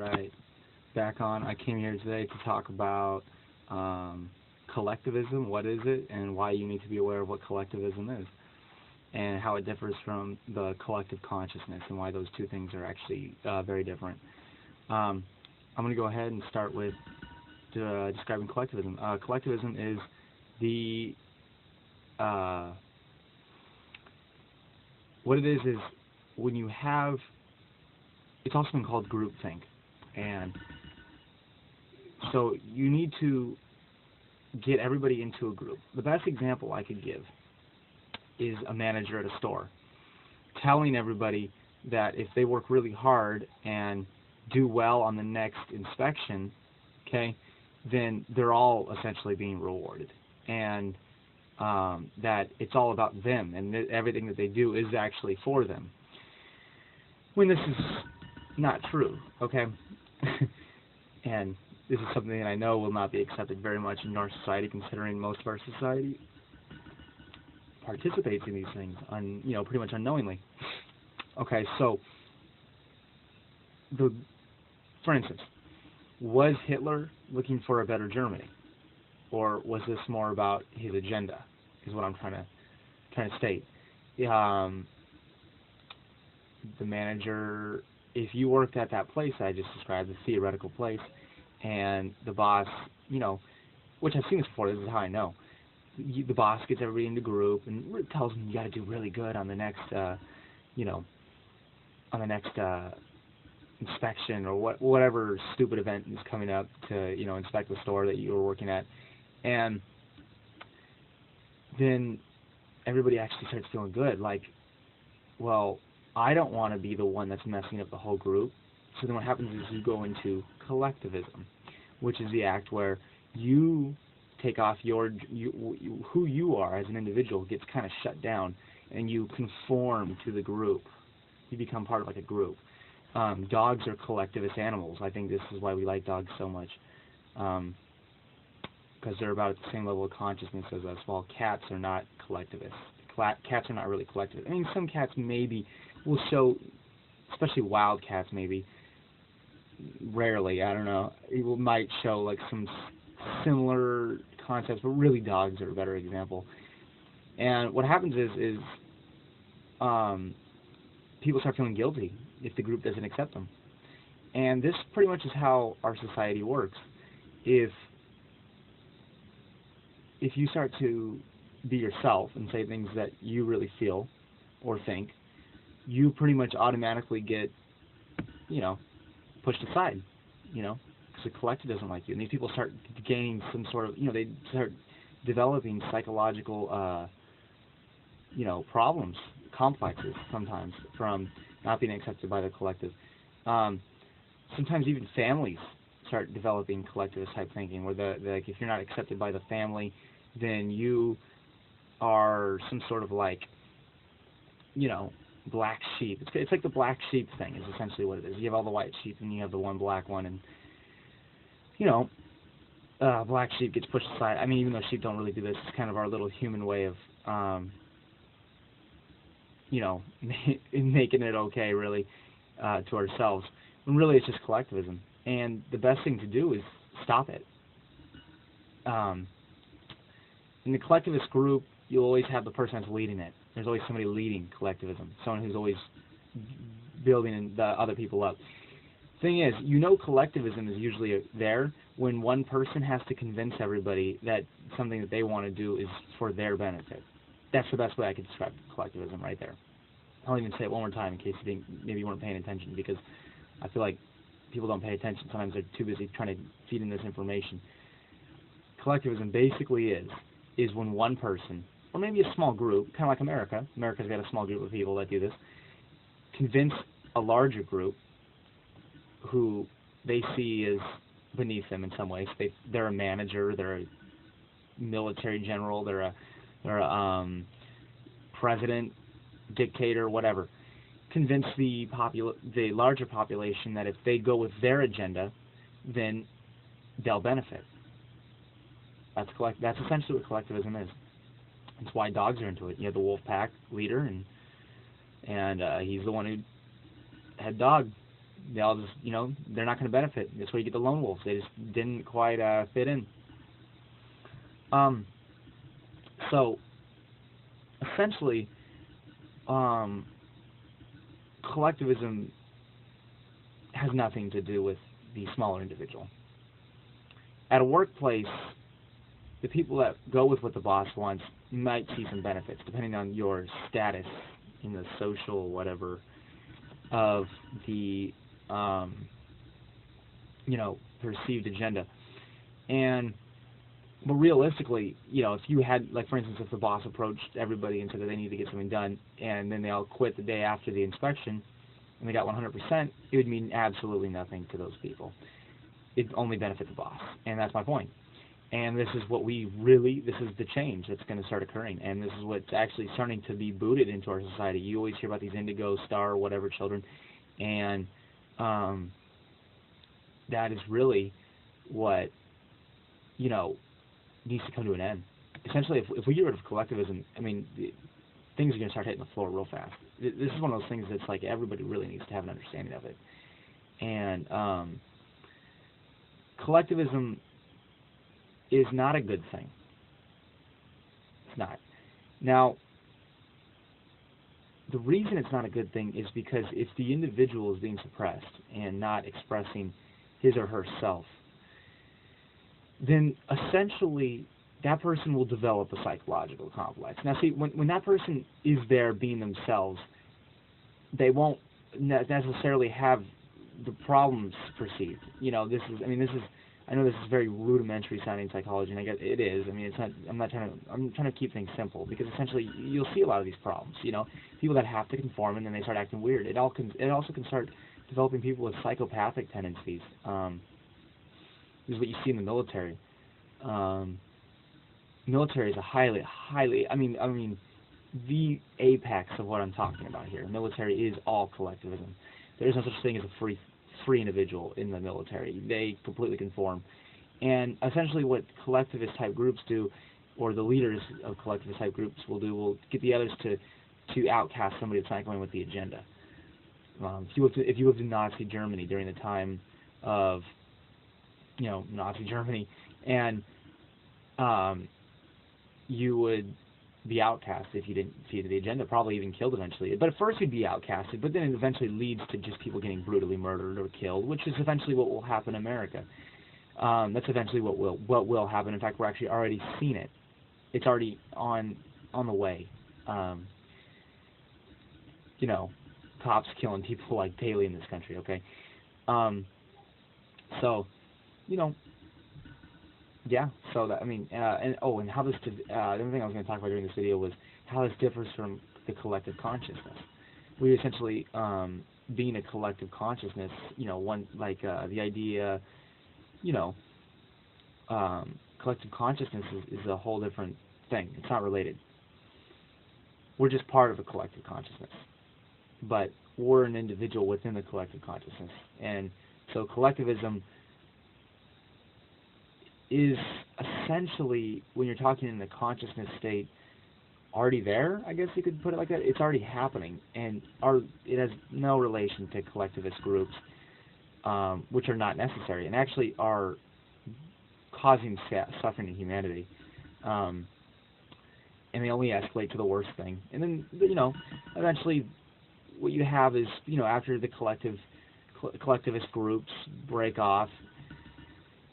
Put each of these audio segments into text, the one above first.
Alright, back on. I came here today to talk about collectivism, what is it, and why you need to be aware of what collectivism is, and how it differs from the collective consciousness, and why those two things are actually very different. I'm going to go ahead and start with describing collectivism. Collectivism is the what it is when you have, it's also been called groupthink, and so you need to get everybody into a group. The best example I could give is a manager at a store telling everybody that if they work really hard and do well on the next inspection, okay, then they're all essentially being rewarded, and that it's all about them, and everything that they do is actually for them, when this is not true, okay? And this is something that I know will not be accepted very much in our society, considering most of our society participates in these things, pretty much unknowingly. Okay, so for instance, was Hitler looking for a better Germany, or was this more about his agenda? Is what I'm trying to state. The manager, if you worked at that place I just described, the theoretical place, and the boss, which I've seen this before, this is how I know. The boss gets everybody in the group and tells them you got to do really good on the next, inspection, or whatever stupid event is coming up to, inspect the store that you were working at. And then everybody actually starts feeling good, like, well, I don't want to be the one that's messing up the whole group. So then what happens is you go into collectivism, which is the act where you take off who you are as an individual gets kind of shut down, and you conform to the group. You become part of like a group. Dogs are collectivist animals. I think this is why we like dogs so much, because they're about at the same level of consciousness as us, while cats are not collectivists. Cats are not really collectivist. I mean, some cats maybe will show, especially wild cats maybe, rarely, I don't know, might show like some similar concepts, but really dogs are a better example. And what happens is people start feeling guilty if the group doesn't accept them. And this pretty much is how our society works. If you start to be yourself and say things that you really feel or think, you pretty much automatically get, pushed aside, because the collective doesn't like you. And these people start gaining some sort of, they start developing psychological, problems, complexes sometimes from not being accepted by the collective. Sometimes even families start developing collectivist type thinking, where like if you're not accepted by the family, then you are some sort of like, black sheep. It's like the black sheep thing is essentially what it is. You have all the white sheep and you have the one black one, and black sheep gets pushed aside. I mean, even though sheep don't really do this, it's kind of our little human way of making it okay, really, to ourselves. When really it's just collectivism. And the best thing to do is stop it. In the collectivist group, you'll always have the person that's leading it. There's always somebody leading collectivism, someone who's always building the other people up. Thing is, collectivism is usually there when one person has to convince everybody that something that they want to do is for their benefit. That's the best way I could describe collectivism right there. I'll even say it one more time in case maybe you weren't paying attention, because I feel like people don't pay attention. Sometimes they're too busy trying to feed in this information. Collectivism basically is when one person, or maybe a small group, kind of like America. America's got a small group of people that do this, convince a larger group who they see as beneath them in some ways. They're a manager, they're a military general, they're a president, dictator, whatever. Convince the larger population that if they go with their agenda, then they'll benefit. That's essentially what collectivism is. That's why dogs are into it. You have the wolf pack leader, and he's the one who head dog, they all just, they're not going to benefit. That's where you get the lone wolves. They just didn't quite fit in. So essentially, collectivism has nothing to do with the smaller individual. At a workplace, the people that go with what the boss wants might see some benefits, depending on your status in the social whatever of the perceived agenda. But realistically, if you had, like, for instance, if the boss approached everybody and said that they need to get something done, and then they all quit the day after the inspection, and they got 100%, it would mean absolutely nothing to those people. It only benefits the boss, and that's my point. And this is what this is the change that's going to start occurring, and this is what's actually starting to be booted into our society. You always hear about these indigo, star, whatever children, and that is really what, needs to come to an end. Essentially, if we get rid of collectivism, things are going to start hitting the floor real fast. This is one of those things that's like everybody really needs to have an understanding of it. And collectivism is not a good thing. It's not. Now, the reason it's not a good thing is because if the individual is being suppressed and not expressing his or herself, then essentially that person will develop a psychological complex. Now, see, when that person is there being themselves, they won't necessarily have the problems perceived. I know this is very rudimentary sounding psychology, and I guess it is. It's not. I'm trying to keep things simple, because essentially you'll see a lot of these problems. People that have to conform and then they start acting weird. It also can start developing people with psychopathic tendencies. This is what you see in the military. Military is a highly, the apex of what I'm talking about here. Military is all collectivism. There is no such thing as a free individual in the military. They completely conform. And essentially what collectivist type groups do, or the leaders of collectivist type groups will get the others to outcast somebody that's not going with the agenda. If you lived in Nazi Germany during the time of Nazi Germany, and you would be outcast if you didn't feed the agenda, probably even killed eventually. But at first you'd be outcasted, but then it eventually leads to just people getting brutally murdered or killed, which is eventually what will happen in America. That's eventually what will happen. In fact, we're actually already seeing it. It's already on the way. Cops killing people like daily in this country. Okay. So, yeah. So that and how this. The other thing I was going to talk about during this video was how this differs from the collective consciousness. We essentially being a collective consciousness. The idea. Collective consciousness is a whole different thing. It's not related. We're just part of a collective consciousness, but we're an individual within the collective consciousness. And so collectivism is essentially, when you're talking in the consciousness state, already there, I guess you could put it like that. It's already happening, and it has no relation to collectivist groups, which are not necessary and actually are causing suffering in humanity. And they only escalate to the worst thing. And then, eventually what you have is, after the collectivist groups break off,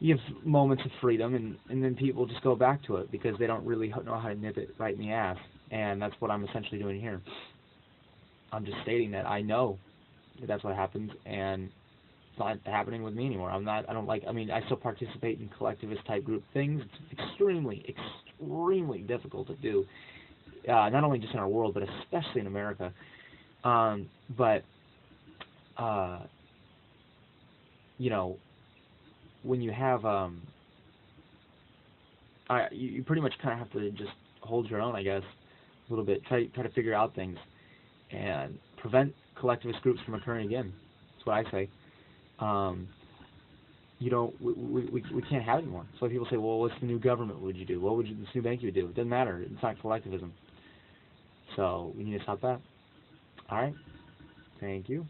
you have moments of freedom, and then people just go back to it because they don't really know how to nip it right in the ass. And that's what I'm essentially doing here. I'm just stating that I know that that's what happens, and it's not happening with me anymore. I still participate in collectivist type group things. It's extremely, extremely difficult to do, not only just in our world, but especially in America. When you have, you pretty much kind of have to just hold your own, I guess, a little bit. Try to figure out things and prevent collectivist groups from occurring again. That's what I say. We can't have it anymore. So people say, well, what's the new government would you do? What would this new bank you do? It doesn't matter. It's not collectivism. So we need to stop that. All right. Thank you.